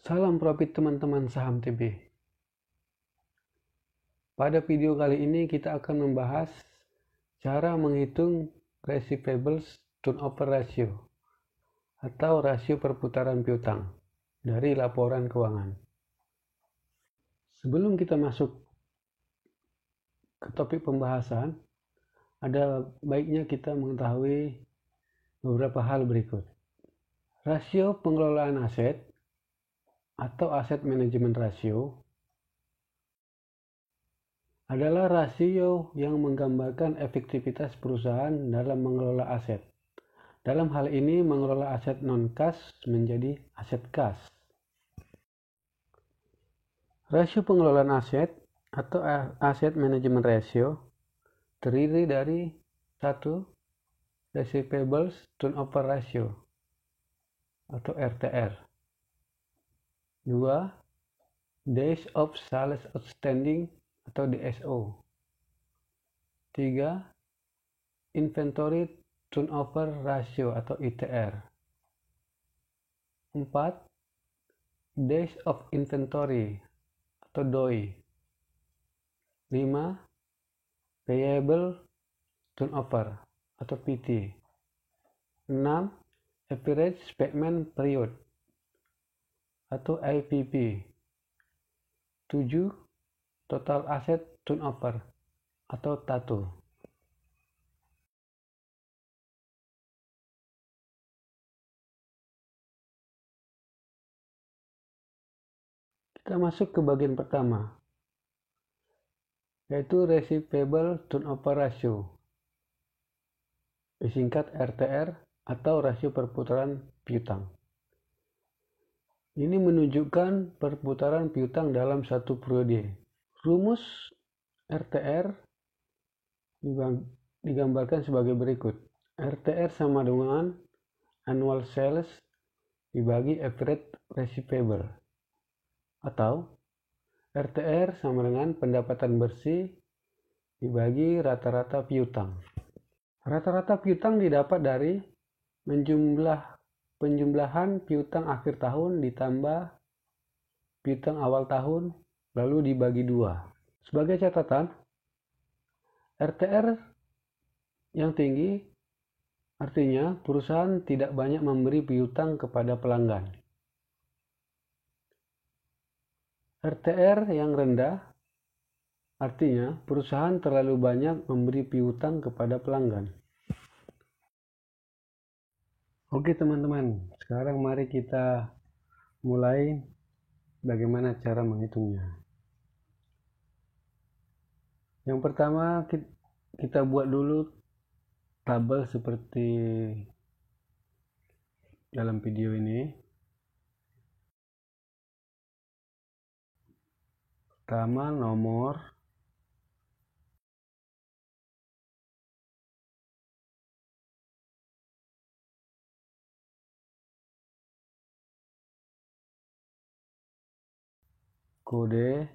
Salam profit teman-teman saham TB. Pada video kali ini kita akan membahas cara menghitung receivables turnover ratio atau rasio perputaran piutang dari laporan keuangan. Sebelum kita masuk ke topik pembahasan, ada baiknya kita mengetahui beberapa hal berikut. Rasio pengelolaan aset atau asset management ratio adalah rasio yang menggambarkan efektivitas perusahaan dalam mengelola aset. Dalam hal ini, mengelola aset non-kas menjadi aset kas. Rasio pengelolaan aset atau asset management ratio terdiri dari 1. Receivables turnover ratio atau RTR. 2. Days of sales outstanding atau DSO. 3. Inventory turnover ratio atau ITR. 4. Days of inventory atau DOI. 5. Payable turnover atau PT. 6. Average payment period atau APP. 7. Total asset turnover atau TATU. Kita masuk ke bagian pertama, yaitu receivable turnover ratio, disingkat RTR atau rasio perputaran piutang. Ini menunjukkan perputaran piutang dalam satu periode. Rumus RTR digambarkan sebagai berikut. RTR sama dengan annual sales dibagi average receivable, atau RTR sama dengan pendapatan bersih dibagi rata-rata piutang. Rata-rata piutang didapat dari penjumlahan piutang akhir tahun ditambah piutang awal tahun lalu dibagi 2. Sebagai catatan, RTR yang tinggi artinya perusahaan tidak banyak memberi piutang kepada pelanggan. RTR yang rendah artinya perusahaan terlalu banyak memberi piutang kepada pelanggan. Oke teman-teman, sekarang mari kita mulai bagaimana cara menghitungnya. Yang pertama kita buat dulu tabel seperti dalam video ini. Pertama, nomor, kode,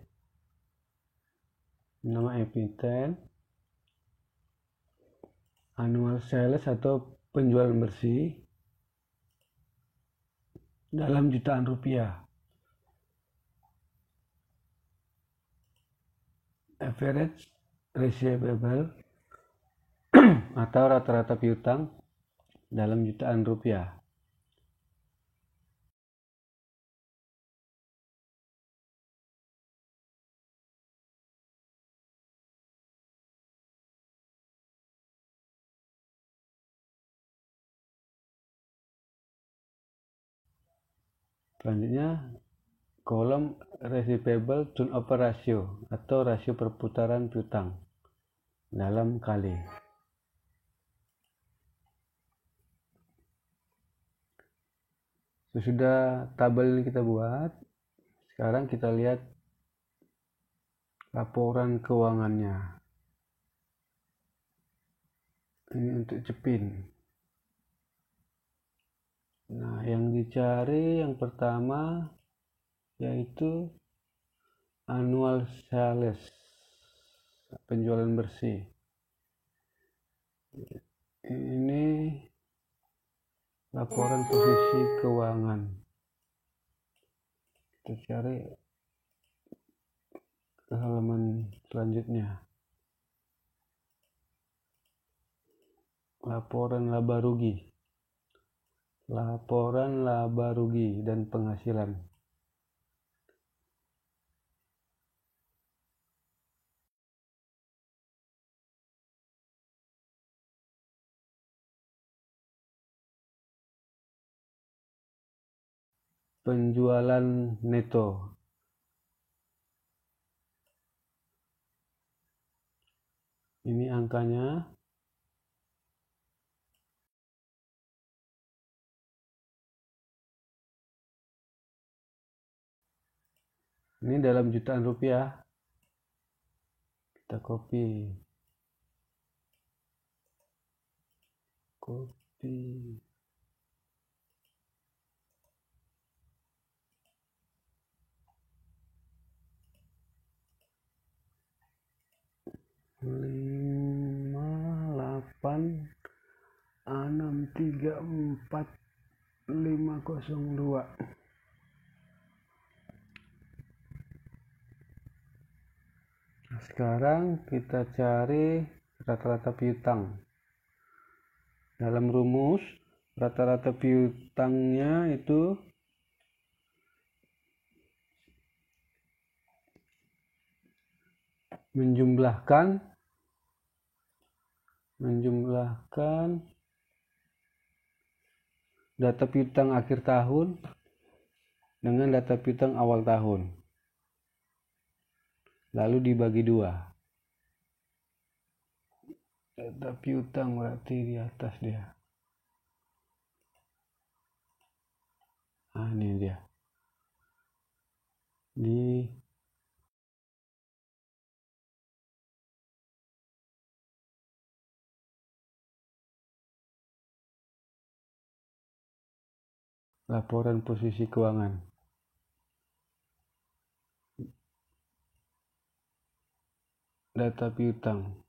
nama emiten, annual sales atau penjualan bersih dalam jutaan rupiah, average receivable atau rata-rata piutang dalam jutaan rupiah. Selanjutnya, kolom receivable turnover ratio atau rasio perputaran piutang dalam kali. Sesudah tabel ini kita buat, sekarang kita lihat laporan keuangannya. Ini untuk Cepin. Nah, yang dicari yang pertama yaitu annual sales, penjualan bersih. Ini laporan posisi keuangan. Kita cari ke halaman selanjutnya. Laporan laba rugi. Laporan laba rugi dan penghasilan. Penjualan neto. Ini angkanya. Ini dalam jutaan rupiah. Kita copy. Copy. Lima, 8, 6, 3, 4, 502. Nah, sekarang kita cari rata-rata piutang. Dalam rumus, rata-rata piutangnya itu menjumlahkan data piutang akhir tahun dengan data piutang awal tahun, lalu dibagi 2. Data piutang berarti di atas dia. Nah, ini dia. Di laporan posisi keuangan. Data piutang.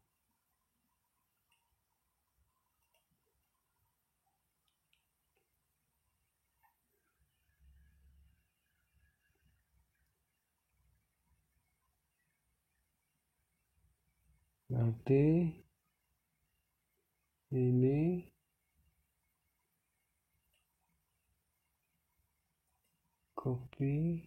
Berarti ini copy.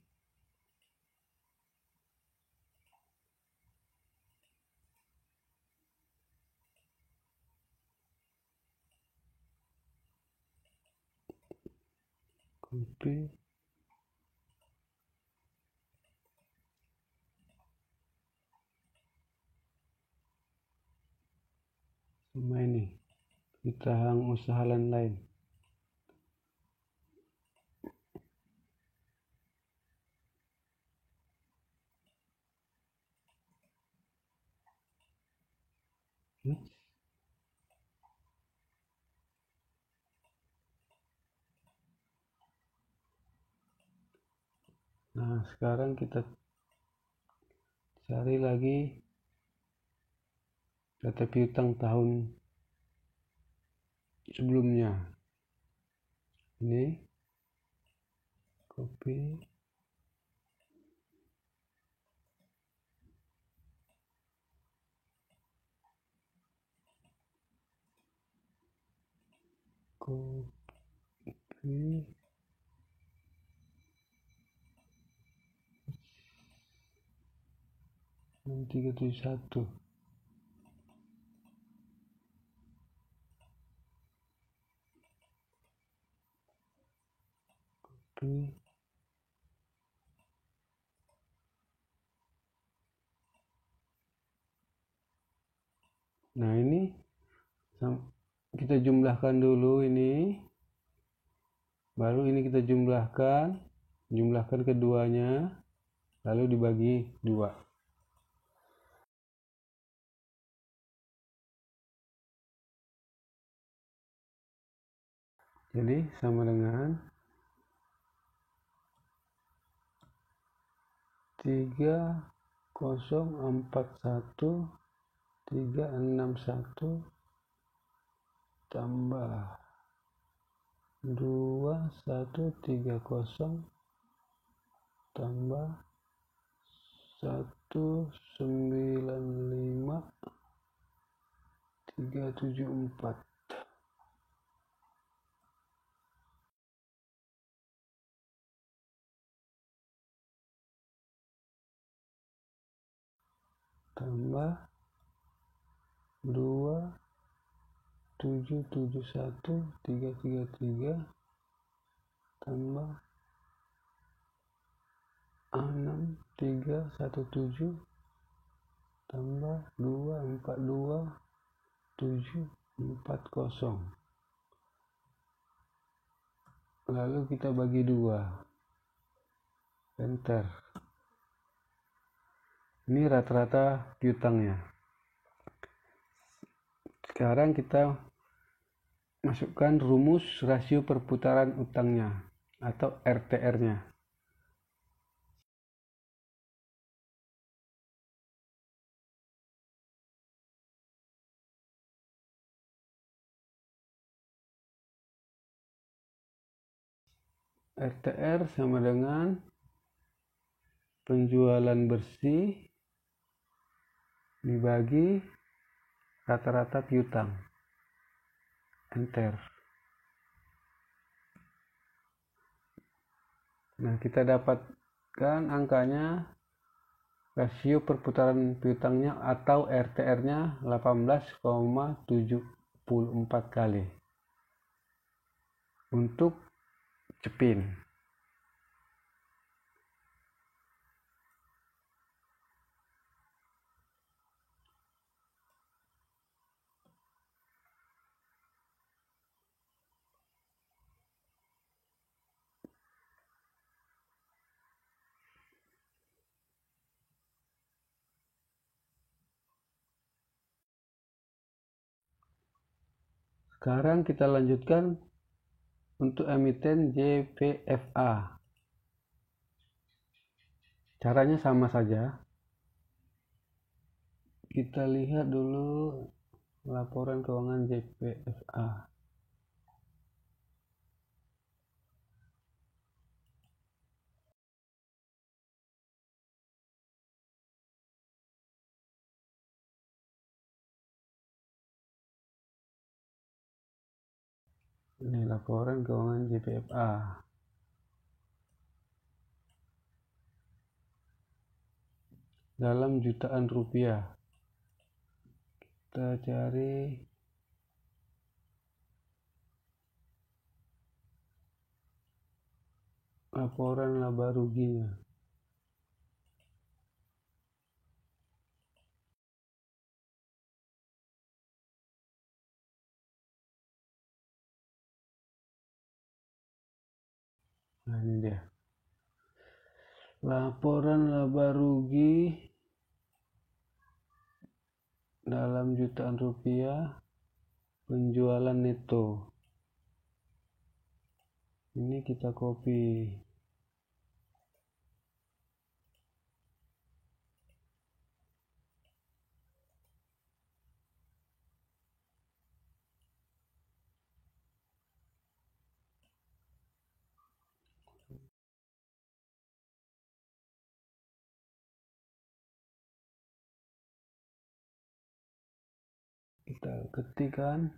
Copy. Sama ini. Kita hang usaha lain. Nah, sekarang kita cari lagi data piutang tahun sebelumnya. Ini copy. Copy. 371. Copy. Nah, ini kita jumlahkan dulu ini, baru ini kita jumlahkan keduanya, lalu dibagi 2. Jadi sama dengan 3041 tambah 2130 tambah 195.374 tambah 2.771.333 tambah 6.317 tambah 242.740. Lalu kita bagi 2, enter. Ini rata-rata piutangnya. Sekarang kita masukkan rumus rasio perputaran utangnya atau RTR-nya. RTR sama dengan penjualan bersih dibagi rata-rata piutang. Enter. Nah, kita dapatkan angkanya rasio perputaran piutangnya atau RTR-nya 18,74 kali. Untuk Cepin. Sekarang kita lanjutkan untuk emiten JPFA. Caranya sama saja. Kita lihat dulu laporan keuangan JPFA. Ini laporan keuangan JPFA. Dalam jutaan rupiah. Kita cari laporan laba ruginya. Nah, ini dia. Laporan laba rugi dalam jutaan rupiah, penjualan neto. Ini kita copy. Kita ketikkan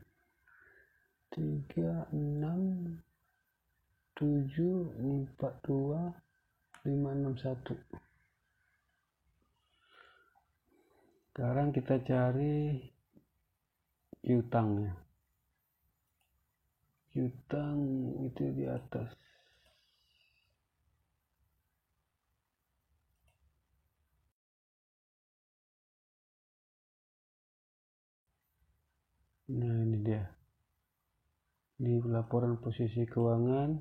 36742561. Sekarang kita cari piutangnya. Piutang itu di atas. Nah, ini dia. Di laporan posisi keuangan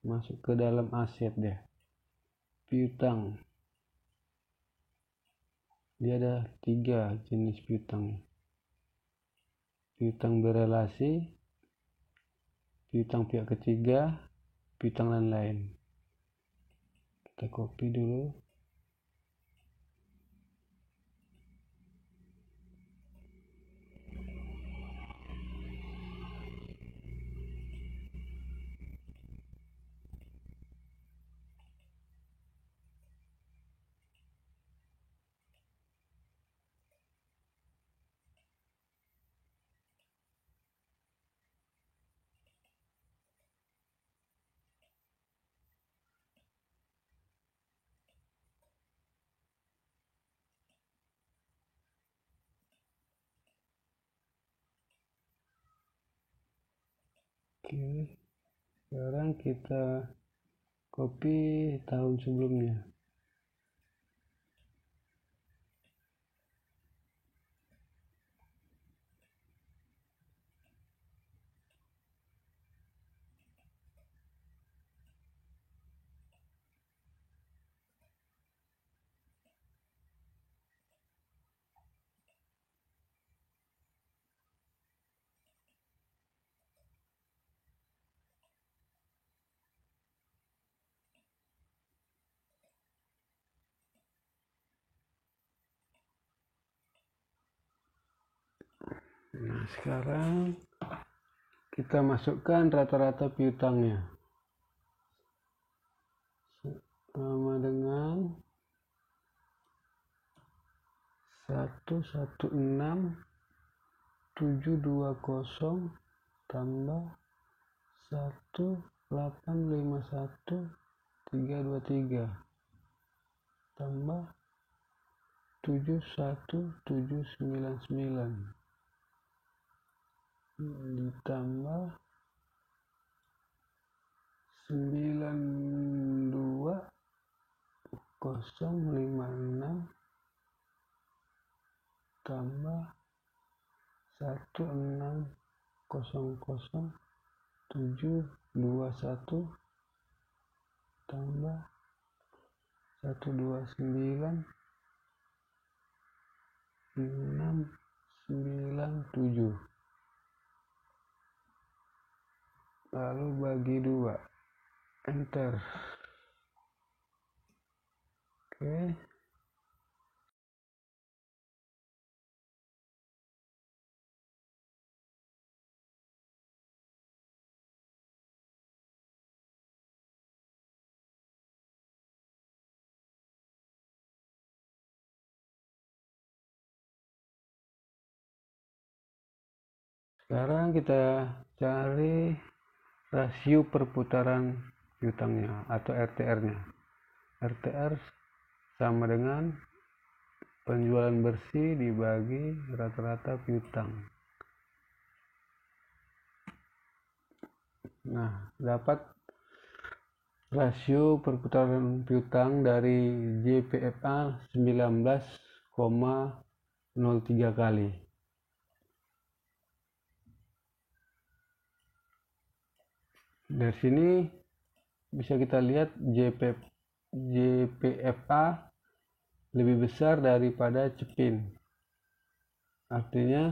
masuk ke dalam aset deh. Piutang. Dia ada 3 jenis piutang. Piutang berelasi, piutang pihak ketiga, piutang lain-lain. Kita copy dulu. Oke, sekarang kita copy tahun sebelumnya. Nah, sekarang kita masukkan rata-rata piutangnya sama dengan 116.720 tambah 1.851.323 tambah 71.799 ditambah 92.056 tambah 1600721 tambah 129697 lalu bagi 2, enter. Oke, sekarang kita cari rasio perputaran piutangnya atau RTR-nya. RTR sama dengan penjualan bersih dibagi rata-rata piutang. Nah, dapat rasio perputaran piutang dari JPFA 19,03 kali. Dari sini bisa kita lihat JPFA lebih besar daripada Cepin. Artinya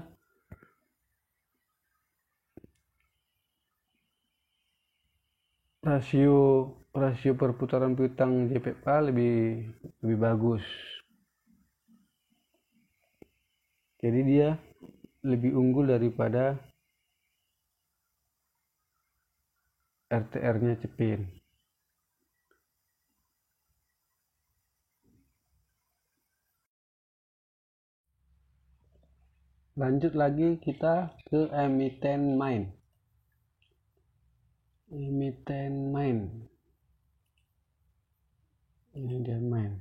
rasio perputaran piutang JPFA lebih bagus. Jadi dia lebih unggul daripada RTR-nya Cepin. Lanjut lagi kita ke emiten main. Ini dia main.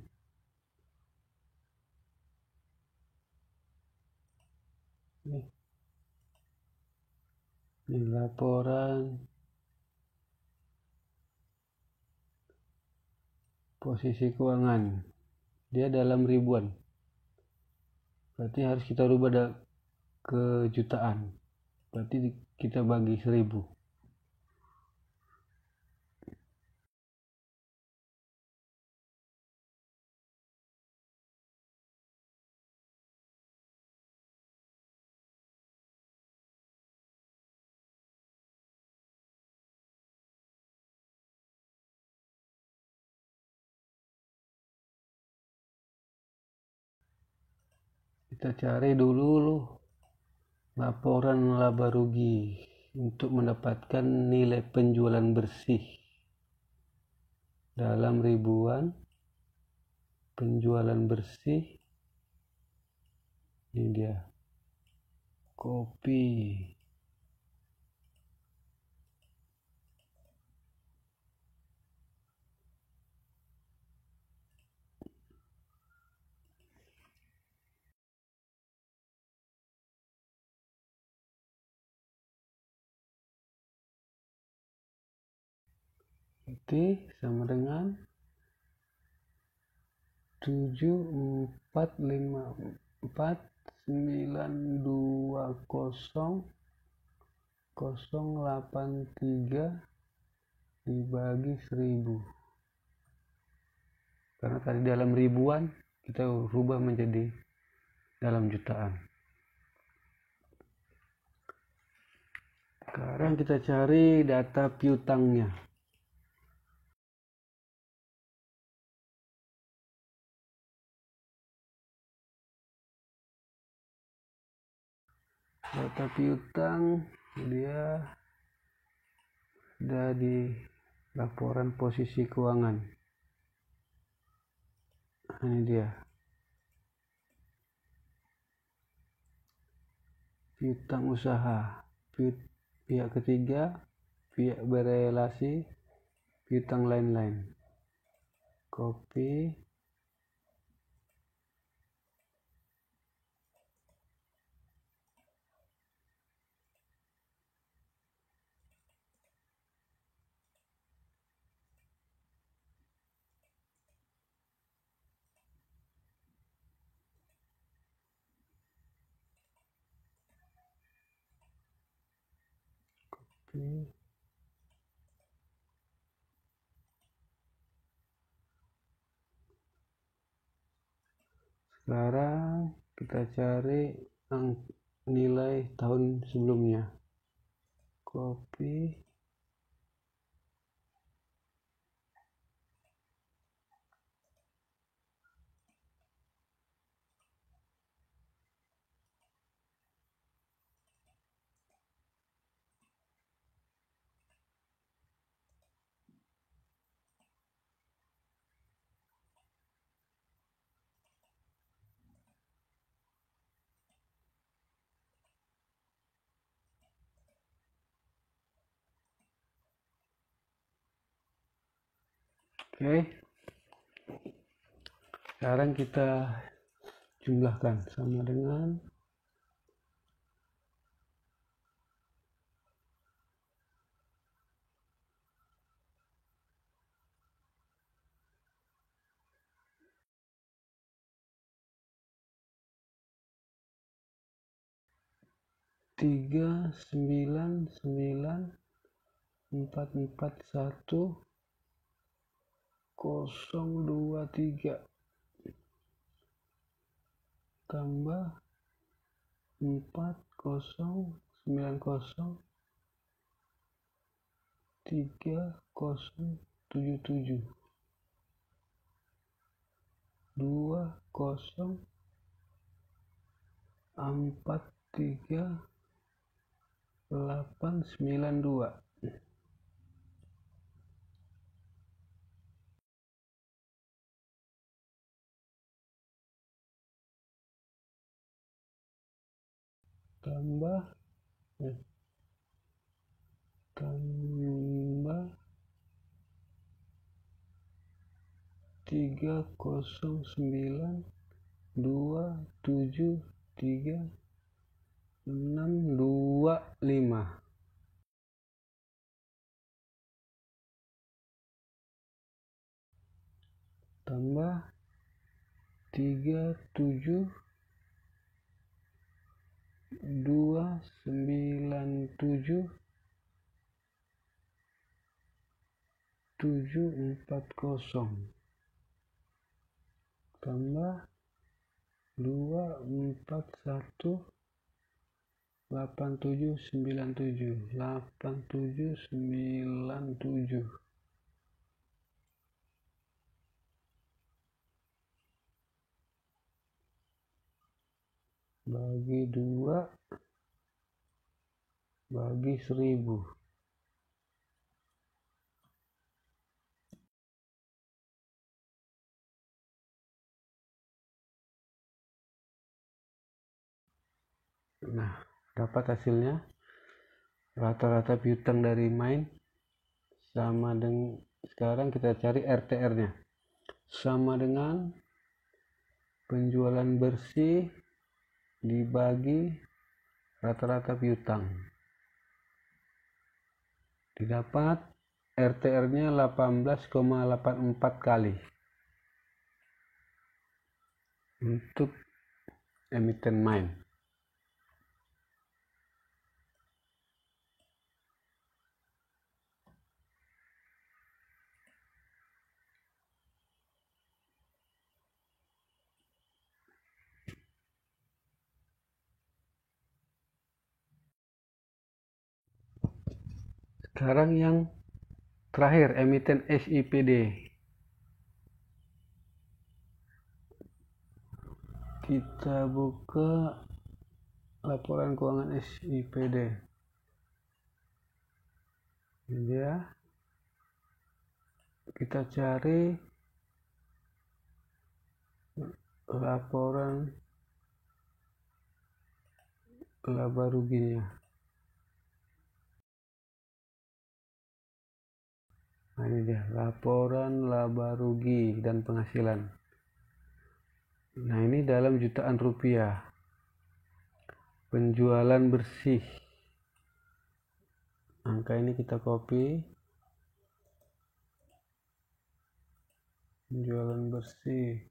Ini laporan posisi keuangan. Dia dalam ribuan. Berarti harus kita rubah ke jutaan. Berarti kita bagi 1000. Kita cari dulu laporan laba rugi untuk mendapatkan nilai penjualan bersih dalam ribuan. Penjualan bersih ini dia, copy. T sama dengan 7454920083 dibagi 1000. Karena tadi dalam ribuan, kita rubah menjadi dalam jutaan. Sekarang kita cari data piutangnya. Data piutang dia ada di laporan posisi keuangan. Ini dia. Piutang usaha, pihak ketiga, pihak berelasi, piutang lain-lain. Copy. Sekarang kita cari nilai tahun sebelumnya. Copy. Oke. Sekarang kita jumlahkan sama dengan 399441023 tambah 40903077 204392 tambah 3092736625 tambah 3729740 tambah 2418797 bagi 2 bagi 1000. Nah, dapat hasilnya. Rata-rata piutang dari main sama dengan, sekarang kita cari RTR-nya. Sama dengan penjualan bersih dibagi rata-rata piutang. Didapat RTR-nya 18,84 kali untuk emiten main. Sekarang yang terakhir, emiten SIPD. Kita buka laporan keuangan SIPD. Ini dia. Kita cari laporan laba ruginya. Nah, ini dia laporan laba rugi dan penghasilan. Nah, ini dalam jutaan rupiah. Penjualan bersih. Angka ini kita copy. Penjualan bersih.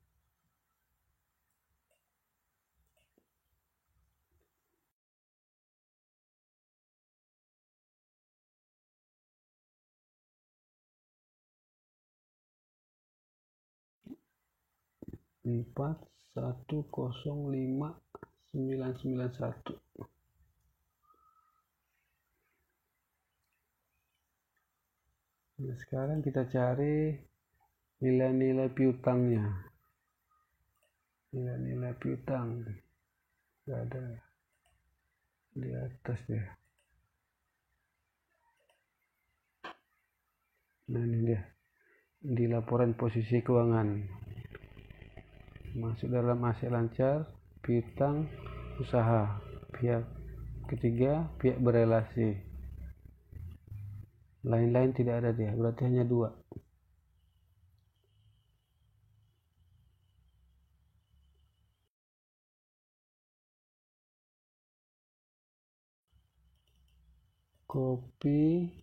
Empat 105.991. Nah, sekarang kita cari nilai-nilai piutangnya. Nilai-nilai piutang nggak ada di atas ya. Nah, ini dia di laporan posisi keuangan. Masuk dalam aset lancar, piutang, usaha, pihak ketiga, pihak berelasi. Lain-lain tidak ada dia, berarti hanya dua. Copy.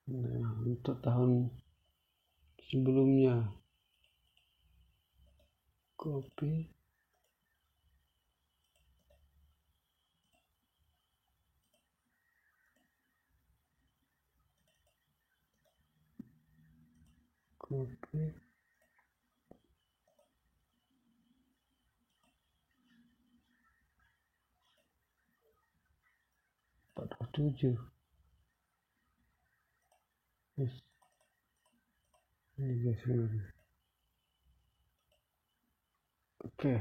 Nah, untuk tahun sebelumnya copy. Copy. Tujuh. Yes. Ini guys sebenarnya. Oke.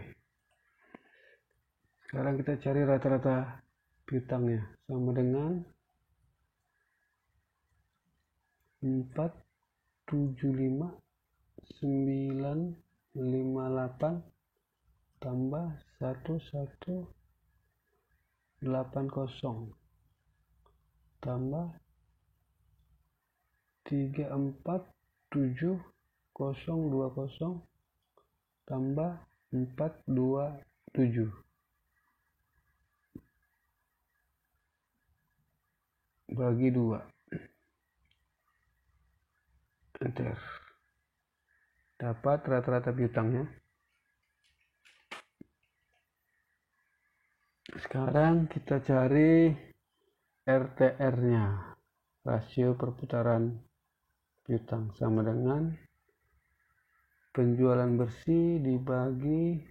Sekarang kita cari rata-rata piutangnya sama dengan 475.958 tambah 1180 tambah 347020 tambah 427 bagi 2. Enter. Dapat rata-rata piutangnya. Sekarang kita cari RTR-nya, rasio perputaran piutang, sama dengan penjualan bersih dibagi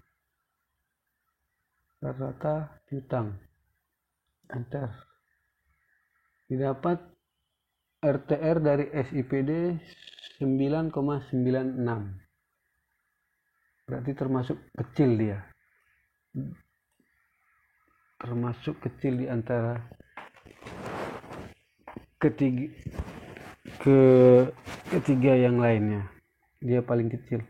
rata-rata piutang. Enter. Didapat RTR dari SIPD 9,96. Berarti termasuk kecil dia. Termasuk kecil di antara ketiga yang lainnya. Dia paling kecil.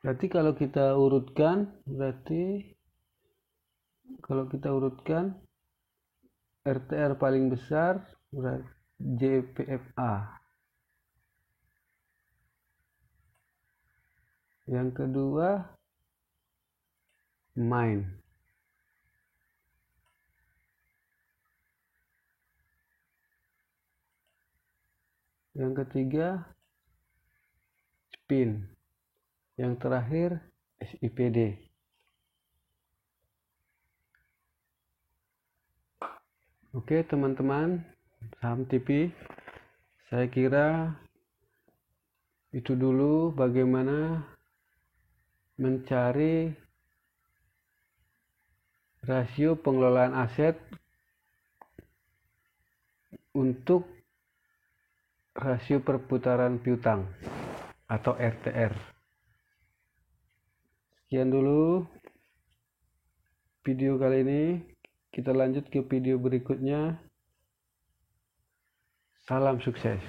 Berarti kalau kita urutkan, RTR paling besar berarti JPFA. Yang kedua main. Yang ketiga spin. Yang terakhir SIPD. Oke teman-teman Saham TV, saya kira itu dulu bagaimana mencari rasio pengelolaan aset untuk rasio perputaran piutang atau RTR. Sekian dulu video kali ini, kita lanjut ke video berikutnya. Salam sukses.